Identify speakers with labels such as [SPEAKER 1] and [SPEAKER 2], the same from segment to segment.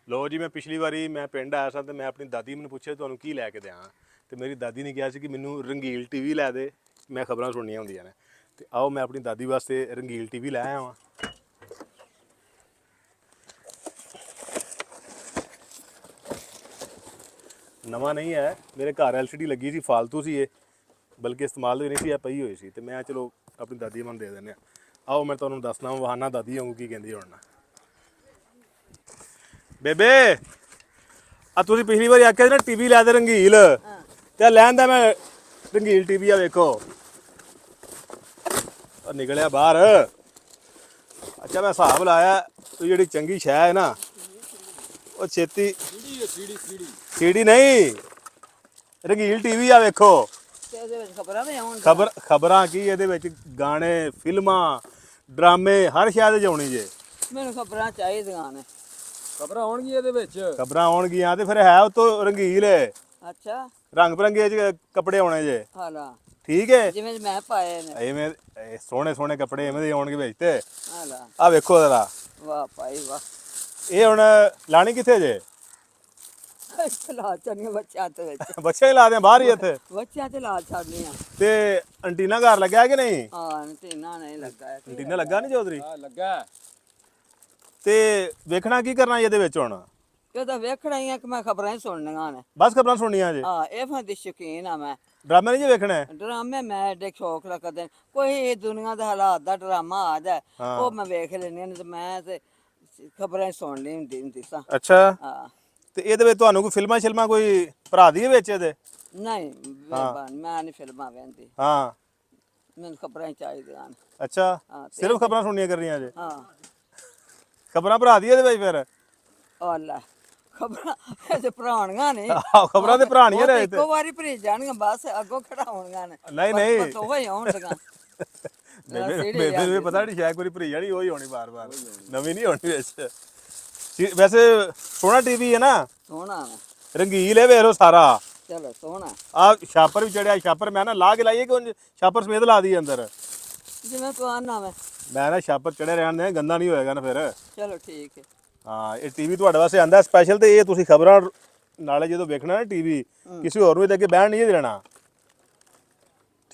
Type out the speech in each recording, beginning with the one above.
[SPEAKER 1] ਲੋ ਜੀ, ਮੈਂ ਪਿਛਲੀ ਵਾਰੀ ਮੈਂ ਪਿੰਡ ਆਇਆ ਸਾਂ ਤੇ ਮੈਂ ਆਪਣੀ ਦਾਦੀ ਮੈਨੂੰ ਪੁੱਛਿਆ ਤੁਹਾਨੂੰ ਕੀ ਲੈ ਕੇ ਦਿਆਂ, ਤੇ ਮੇਰੀ ਦਾਦੀ ਨੇ ਕਿਹਾ ਸੀ ਕਿ ਮੈਨੂੰ ਰੰਗੀਲ ਟੀਵੀ ਲੈ ਦੇ, ਮੈਂ ਖਬਰਾਂ ਸੁਣਨੀਆਂ ਹੁੰਦੀਆਂ ਨੇ। ਤੇ ਆਓ ਮੈਂ ਆਪਣੀ ਦਾਦੀ ਵਾਸਤੇ ਰੰਗੀਲ ਟੀਵੀ ਲੈ ਆਇਆ ਵਾਂ। ਨਵਾਂ ਨਹੀਂ ਹੈ, ਮੇਰੇ ਘਰ LCD ਲੱਗੀ ਸੀ, ਫਾਲਤੂ ਸੀ ਇਹ, ਬਲਕਿ ਇਸਤੇਮਾਲ ਵੀ ਨਹੀਂ ਸੀ, ਇਹ ਪਈ ਹੋਈ ਸੀ, ਤੇ ਮੈਂ ਚਲੋ ਆਪਣੀ ਦਾਦੀ ਨੂੰ ਦੇ ਦਿੰਦੇ ਆ। ਆਓ ਮੈਂ ਤੁਹਾਨੂੰ ਦੱਸਣਾ ਵਹਾਨਾ ਦਾਦੀ ਵਾਂਗੂ ਕੀ ਕਹਿੰਦੀ ਹੁਣ। ਬੇਬੇ ਆ ਤੁਸੀਂ ਪਿਛਲੀ ਵਾਰੀ ਆਖਿਆ ਸੀ ਨਾ ਟੀਵੀ ਲੈ ਦੇ ਰੰਗੀਲ, ਤੇ ਲੈਣ ਦਾ ਮੈਂ ਰੰਗੀਲ ਟੀਵੀ ਆ ਵੇਖੋ ਨਿਕਲਿਆ ਬਾਹਰ। ਅੱਛਾ ਮੈਂ ਹਿਸਾਬ ਲਾਇਆ, ਤੂੰ ਜਿਹੜੀ ਚੰਗੀ ਸ਼ੈ ਹੈ ਨਾ ਉਹ ਛੇਤੀ ਸੀਡੀ ਨਹੀਂ, ਰੰਗੀਲ ਟੀਵੀ ਆ ਵੇਖੋ। ਖਬਰਾਂ ਕੀ ਇਹਦੇ ਵਿੱਚ, ਗਾਣੇ, ਫਿਲਮਾਂ, ਡਰਾਮੇ, ਹਰ ਸ਼ਾਇਦ ਚ ਆਉਣੀ ਜੇ।
[SPEAKER 2] ਮੈਨੂੰ ਖਬਰਾਂ ਚਾਹੀਦੀਆਂ ਨੇ।
[SPEAKER 3] ਖਬਰਾਂ ਆਉਣਗੀਆਂ ਇਹਦੇ ਵਿੱਚ,
[SPEAKER 1] ਖਬਰਾਂ ਆਉਣਗੀਆਂ ਤੇ ਫਿਰ ਹੈ ਉਤੋਂ ਰੰਗੀਲ ਹੈ,
[SPEAKER 2] ਅੱਛਾ
[SPEAKER 1] ਰੰਗ ਬਰੰਗੇ ਚ ਕੱਪੜੇ ਆਉਣੇ ਜੇ।
[SPEAKER 2] ਹਾਲਾ
[SPEAKER 1] ਠੀਕ ਹੈ,
[SPEAKER 2] ਜਿਵੇਂ ਮੈਂ ਪਾਏ ਨੇ
[SPEAKER 1] ਐਵੇਂ ਸੋਹਣੇ ਸੋਹਣੇ ਕੱਪੜੇ ਐਵੇਂ ਦੇ ਆਉਣਗੇ ਵਿੱਚ ਤੇ।
[SPEAKER 2] ਹਾਲਾ
[SPEAKER 1] ਆ ਵੇਖੋ ਜ਼ਰਾ,
[SPEAKER 2] ਵਾਹ ਭਾਈ ਵਾਹ।
[SPEAKER 1] ਇਹ ਹੁਣ ਲਾਣੀ ਕਿੱਥੇ ਜੇ?
[SPEAKER 2] ਲਾ ਚੰਗੇ ਬੱਚਿਆਂ ਤੇ ਵਿੱਚ,
[SPEAKER 1] ਬੱਚੇ ਹੀ ਲਾ ਦਿਆਂ ਬਾਹਰ ਹੀ ਇੱਥੇ।
[SPEAKER 2] ਬੱਚਿਆਂ ਤੇ ਲਾ ਛੱਡਨੀ ਆ।
[SPEAKER 1] ਤੇ ਅੰਟੀਨਾ ਘਰ ਲੱਗਿਆ ਕਿ ਨਹੀਂ?
[SPEAKER 2] ਹਾਂ ਟੀਨਾ ਨਹੀਂ ਲੱਗਾ।
[SPEAKER 1] ਅੰਟੀਨਾ ਲੱਗਾ ਨਹੀਂ ਚੌਧਰੀ?
[SPEAKER 3] ਆ ਲੱਗਾ।
[SPEAKER 1] ਤੇ ਵੇਖਣਾ ਕੀ ਕਰਨਾ ਇਹਦੇ ਵਿੱਚ ਹੁਣ?
[SPEAKER 2] ਇਹ ਤਾਂ ਵੇਖਣਾ ਹੀ ਆ ਕਿ ਮੈਂ ਖਬਰਾਂ ਹੀ ਸੁਣਨੀਆਂ ਨੇ।
[SPEAKER 1] ਬਸ ਖਬਰਾਂ ਸੁਣਨੀਆਂ ਜੇ?
[SPEAKER 2] ਹਾਂ ਇਹ ਫਾਂ ਦੀ ਸ਼ੌਕੀਨ ਆ ਮੈਂ।
[SPEAKER 1] ਡਰਾਮਾ ਨਹੀਂ ਜੇ ਵੇਖਣਾ?
[SPEAKER 2] ਡਰਾਮੇ ਮੈਂ ਐਡੇ ਸ਼ੌਕ ਰੱਖਦੇ ਕੋਈ ਇਹ ਦੁਨੀਆ ਦੇ ਹਾਲਾਤ ਦਾ ਡਰਾਮਾ ਆ ਜਾਏ ਉਹ ਮੈਂ ਵੇਖ ਲੈਂਦੀ ਨਹੀਂ, ਤੇ ਮੈਂ ਤੇ ਖਬਰਾਂ ਹੀ ਸੁਣਨੀ ਹੁੰਦੀ ਸਾਂ।
[SPEAKER 1] ਅੱਛਾ,
[SPEAKER 2] ਹਾਂ
[SPEAKER 1] ਤੇ ਇਹਦੇ ਵਿੱਚ ਤੁਹਾਨੂੰ ਕੋਈ ਫਿਲਮਾਂ ਸ਼ਿਲਮਾਂ ਕੋਈ ਭਰਾ ਦੀ ਵਿੱਚ ਇਹਦੇ?
[SPEAKER 2] ਨਹੀਂ ਮੈਂ ਨਹੀਂ ਫਿਲਮਾਂ ਵੇਖਦੀ,
[SPEAKER 1] ਹਾਂ
[SPEAKER 2] ਮੈਨੂੰ ਖਬਰਾਂ ਹੀ ਚਾਹੀਦੀਆਂ ਨੇ।
[SPEAKER 1] ਅੱਛਾ,
[SPEAKER 2] ਹਾਂ,
[SPEAKER 1] ਸਿਰਫ ਖਬਰਾਂ ਸੁਣਨੀਆਂ ਕਰਨੀਆਂ ਜੇ?
[SPEAKER 2] ਹਾਂ
[SPEAKER 1] ਖਬਰਾਂ ਭਰਾ ਦੀ ਇਹਦੇ ਵਿੱਚ ਫਿਰ?
[SPEAKER 2] ਅੱਲਾ ਖਬਰਾਂ ਇਹ ਭਰਾਣੀਆਂ ਨੇ।
[SPEAKER 1] ਆਹ ਖਬਰਾਂ ਤੇ ਭਰਾਣੀਆਂ ਰਹੇ ਤੇ
[SPEAKER 2] ਇੱਕੋ ਵਾਰੀ ਭਰੀ ਜਾਣਗੀਆਂ, ਬਸ ਅੱਗੋਂ ਖੜਾਉਣੀਆਂ ਨੇ।
[SPEAKER 1] ਨਹੀਂ ਨਹੀਂ
[SPEAKER 2] ਬਸ ਉਹ ਹੀ ਆਉਣਗੀਆਂ।
[SPEAKER 1] ਬੇਬੇ ਨੂੰ ਪਤਾ ਨਹੀਂ ਸ਼ਾਇਦ ਕੋਈ ਭਰੀ ਜਾਣੀ ਉਹੀ ਹੋਣੀ ਬਾਰ ਬਾਰ, ਨਵੀਂ ਨਹੀਂ ਹੋਣੀ ਵਿੱਚ। ਵੈਸੇ ਸੋਹਣਾ ਟੀਵੀ ਹੈ ਨਾ,
[SPEAKER 2] ਸੋਹਣਾ ਵਾ।
[SPEAKER 1] ਰੰਗੀਲ ਹੈ, ਵੇਖ ਲਓ ਸਾਰਾ।
[SPEAKER 2] ਚਲੋ ਸੋਹਣਾ।
[SPEAKER 1] ਆ ਛਾਪਰ ਵੀ ਚੜਿਆ, ਛਾਪਰ ਮੈਂ ਨਾ ਲਾ ਕੇ ਲਾਈਏ ਕਿ ਛਾਪਰ ਸਮੇਤ ਲਾ ਦੀ ਅੰਦਰ?
[SPEAKER 2] ਜਿਵੇਂ ਤੂੰ ਆਨਾ ਵਾ।
[SPEAKER 1] ਮੈਂ ਨਾ ਛਾਪਰ ਚੜੇ ਰਹਿਣ ਦੇ, ਗੰਦਾ ਨਹੀਂ ਹੋਏਗਾ ਨਾ ਫਿਰ।
[SPEAKER 2] ਚਲੋ ਠੀਕ ਹੈ।
[SPEAKER 1] ਹਾਂ ਇਹ ਟੀਵੀ ਤੁਹਾਡੇ ਵਾਸਤੇ ਆਂਦਾ ਸਪੈਸ਼ਲ, ਤੇ ਇਹ ਤੁਸੀਂ ਖਬਰਾਂ ਨਾਲੇ ਜਦੋਂ ਵੇਖਣਾ ਨਾ ਟੀਵੀ, ਕਿਸੇ ਹੋਰ ਨੂੰ ਇਹਦੇ ਅੱਗੇ ਬਹਿਣ ਨਹੀਂ ਦੇਣਾ,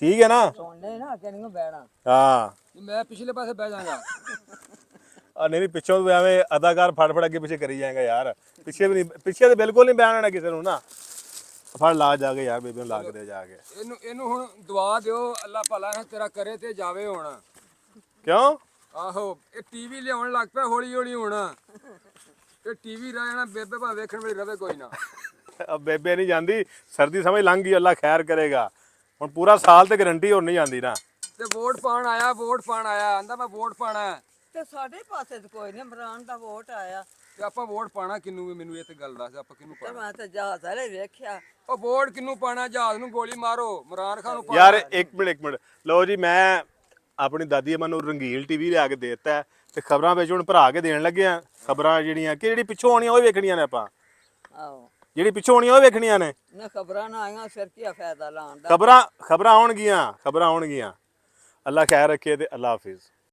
[SPEAKER 1] ਠੀਕ ਹੈ ਨਾ?
[SPEAKER 2] ਸੁਣਨੇ ਨਾ ਅੱਗੇ ਨਹੀਂ ਬਹਿਣਾ।
[SPEAKER 1] ਹਾਂ
[SPEAKER 3] ਮੈਂ ਪਿਛਲੇ ਪਾਸੇ ਬਹਿ ਜਾਗਾ।
[SPEAKER 1] ਆ ਨਹੀਂ ਪਿੱਛੋਂ ਤੂੰ ਐਵੇਂ ਅਦਾਕਾਰ ਫੜ ਫੜ ਅੱਗੇ ਪਿੱਛੇ ਕਰੀ ਜਾਏਗਾ ਯਾਰ, ਪਿੱਛੇ ਵੀ ਨਹੀਂ, ਪਿੱਛੇ ਤੇ ਬਿਲਕੁਲ ਨਹੀਂ ਬਹਿਣਾ ਕਿਸੇ ਨੂੰ ਨਾ। ਫੜ ਲਾ ਜਾ ਕੇ ਯਾਰ, ਬੇਬੇ ਨੂੰ ਲਾ ਕੇ ਦੇ ਜਾ ਕੇ।
[SPEAKER 3] ਇਹਨੂੰ ਹੁਣ ਦੁਆ ਦਿਓ, ਅੱਲਾਹ ਭਲਾ ਤੇਰਾ ਕਰੇ ਤੇ ਜਾਵੇ ਹੁਣ।
[SPEAKER 1] ਕਿਉਂ?
[SPEAKER 3] ਆਹੋ ਇਹ ਟੀਵੀ ਲਿਆਉਣ ਲੱਗ ਪਿਆ ਹੌਲੀ ਹੌਲੀ ਹੁਣ। ਇਹ ਟੀਵੀ ਰਹਿਣਾ ਬੇਬੇ ਭਾਵੇਂ ਵੇਖਣ ਵਾਲੀ ਰਵੇ ਕੋਈ ਨਾ।
[SPEAKER 1] अब बेबे नहीं जाती, सर्दी समझ लंघ गई, अल्लाह खैर करेगा। ਹੁਣ ਪੂਰਾ ਸਾਲ ਤੇ ਗਰੰਟੀ ਹੋਰ ਨਹੀਂ ਜਾਂਦੀ ਨਾ।
[SPEAKER 3] ਤੇ ਵੋਟ ਪਾਣ ਆਇਆ, ਵੋਟ ਪਾਣ ਆਇਆ, ਆਂਦਾ ਮੈਂ ਵੋਟ ਪਾਣਾ।
[SPEAKER 2] ਤੇ ਸਾਡੇ ਪਾਸੇ ਤੇ ਕੋਈ ਨਹੀਂ, ਇਮਰਾਨ ਦਾ ਵੋਟ ਆਇਆ
[SPEAKER 3] ਤੇ ਆਪਾਂ ਵੋਟ ਪਾਣਾ ਕਿੰਨੂੰ ਵੀ, ਮੈਨੂੰ ਇਹ ਤੇ ਗੱਲ ਦੱਸ, ਆਪਾਂ ਕਿੰਨੂੰ
[SPEAKER 2] ਤੇ
[SPEAKER 3] ਪਾਣਾ?
[SPEAKER 2] ਮੈਂ ਤੇ ਜਹਾਜ਼ ਵਾਲੇ ਵੇਖਿਆ।
[SPEAKER 3] ਉਹ ਵੋਟ ਕਿੰਨੂੰ ਪਾਣਾ? ਜਹਾਜ਼ ਨੂੰ ਗੋਲੀ ਮਾਰੋ, ਇਮਰਾਨ ਖਾਨ ਨੂੰ ਪਾਣਾ।
[SPEAKER 1] ਯਾਰ ਇੱਕ ਮਿੰਟ ਲਓ ਜੀ, ਮੈਂ ਆਪਣੀ ਦਾਦੀ ਅਮਨ ਨੂੰ ਰੰਗੀਲ ਟੀਵੀ ਲਿਆ ਕੇ ਦੇ ਦਿੱਤਾ, ਤੇ ਖਬਰਾਂ ਵਿੱਚ ਹੁਣ ਭਰਾ ਕੇ ਦੇਣ ਲੱਗੇ ਆ। ਖਬਰਾਂ ਜਿਹੜੀਆਂ ਕਿ ਜਿਹੜੀ ਪਿੱਛੋਂ ਆਉਣੀਆਂ ਉਹ ਵੇਖਣੀਆਂ ਨੇ ਆਪਾਂ,
[SPEAKER 2] ਆਹੋ
[SPEAKER 1] ਜਿਹੜੀ ਪਿੱਛੋਂ ਆਉਣੀਆਂ ਉਹ ਵੇਖਣੀਆਂ ਨੇ
[SPEAKER 2] ਨਾ। ਖਬਰਾਂ ਨਾ ਆਈਆਂ ਫਿਰ ਕੀ ਫਾਇਦਾ ਲਾਉਣ ਦਾ।
[SPEAKER 1] ਖਬਰਾਂ ਆਉਣਗੀਆਂ। ਅੱਲਾਹ ਖੈਰ ਰੱਖੇ ਤੇ ਅੱਲਾਹ ਹਾਫਿਜ਼।